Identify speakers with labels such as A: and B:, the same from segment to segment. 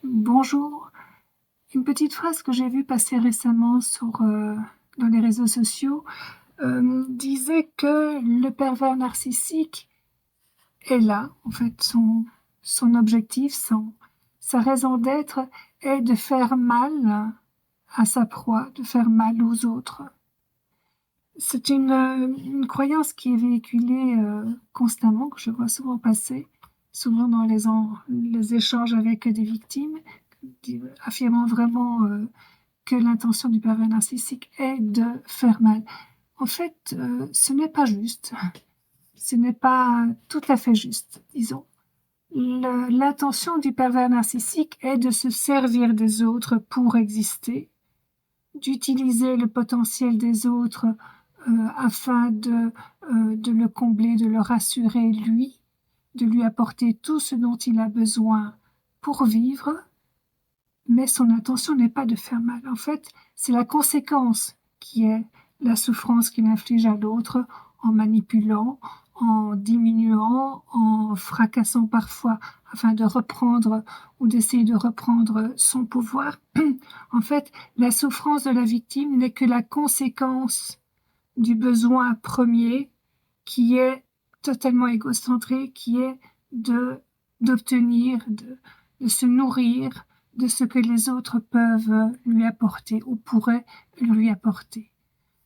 A: Bonjour. Une petite phrase que j'ai vue passer récemment dans les réseaux sociaux disait que le pervers narcissique est là. En fait, son objectif, sa raison d'être est de faire mal à sa proie, de faire mal aux autres. C'est une croyance qui est véhiculée constamment, que je vois souvent passer, souvent dans les échanges avec des victimes, affirmant vraiment que l'intention du pervers narcissique est de faire mal. En fait, ce n'est pas juste. Ce n'est pas tout à fait juste, disons. L'intention du pervers narcissique est de se servir des autres pour exister, d'utiliser le potentiel des autres afin de le combler, de le rassurer lui, de lui apporter tout ce dont il a besoin pour vivre. Mais son intention n'est pas de faire mal. En fait, c'est la conséquence qui est la souffrance qu'il inflige à l'autre en manipulant, en diminuant, en fracassant parfois afin de reprendre ou d'essayer de reprendre son pouvoir. En fait, la souffrance de la victime n'est que la conséquence du besoin premier qui est totalement égocentré, qui est d'obtenir, de se nourrir de ce que les autres peuvent lui apporter ou pourraient lui apporter.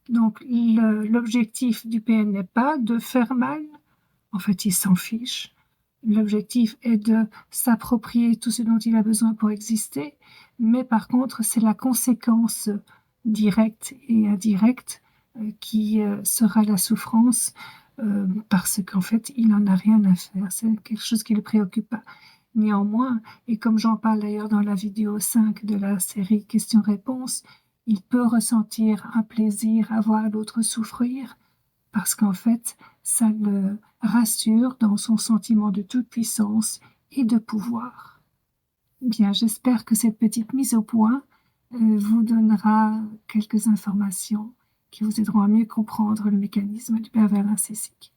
A: Donc l'objectif du PN n'est pas de faire mal, en fait il s'en fiche. L'objectif est de s'approprier tout ce dont il a besoin pour exister, mais par contre c'est la conséquence directe et indirecte qui sera la souffrance parce qu'en fait il n'en a rien à faire, c'est quelque chose qui ne le préoccupe pas. Néanmoins, et comme j'en parle d'ailleurs dans la vidéo 5 de la série Questions-réponses, il peut ressentir un plaisir à voir l'autre souffrir parce qu'en fait, ça le rassure dans son sentiment de toute puissance et de pouvoir. Bien, j'espère que cette petite mise au point vous donnera quelques informations qui vous aideront à mieux comprendre le mécanisme du pervers narcissique.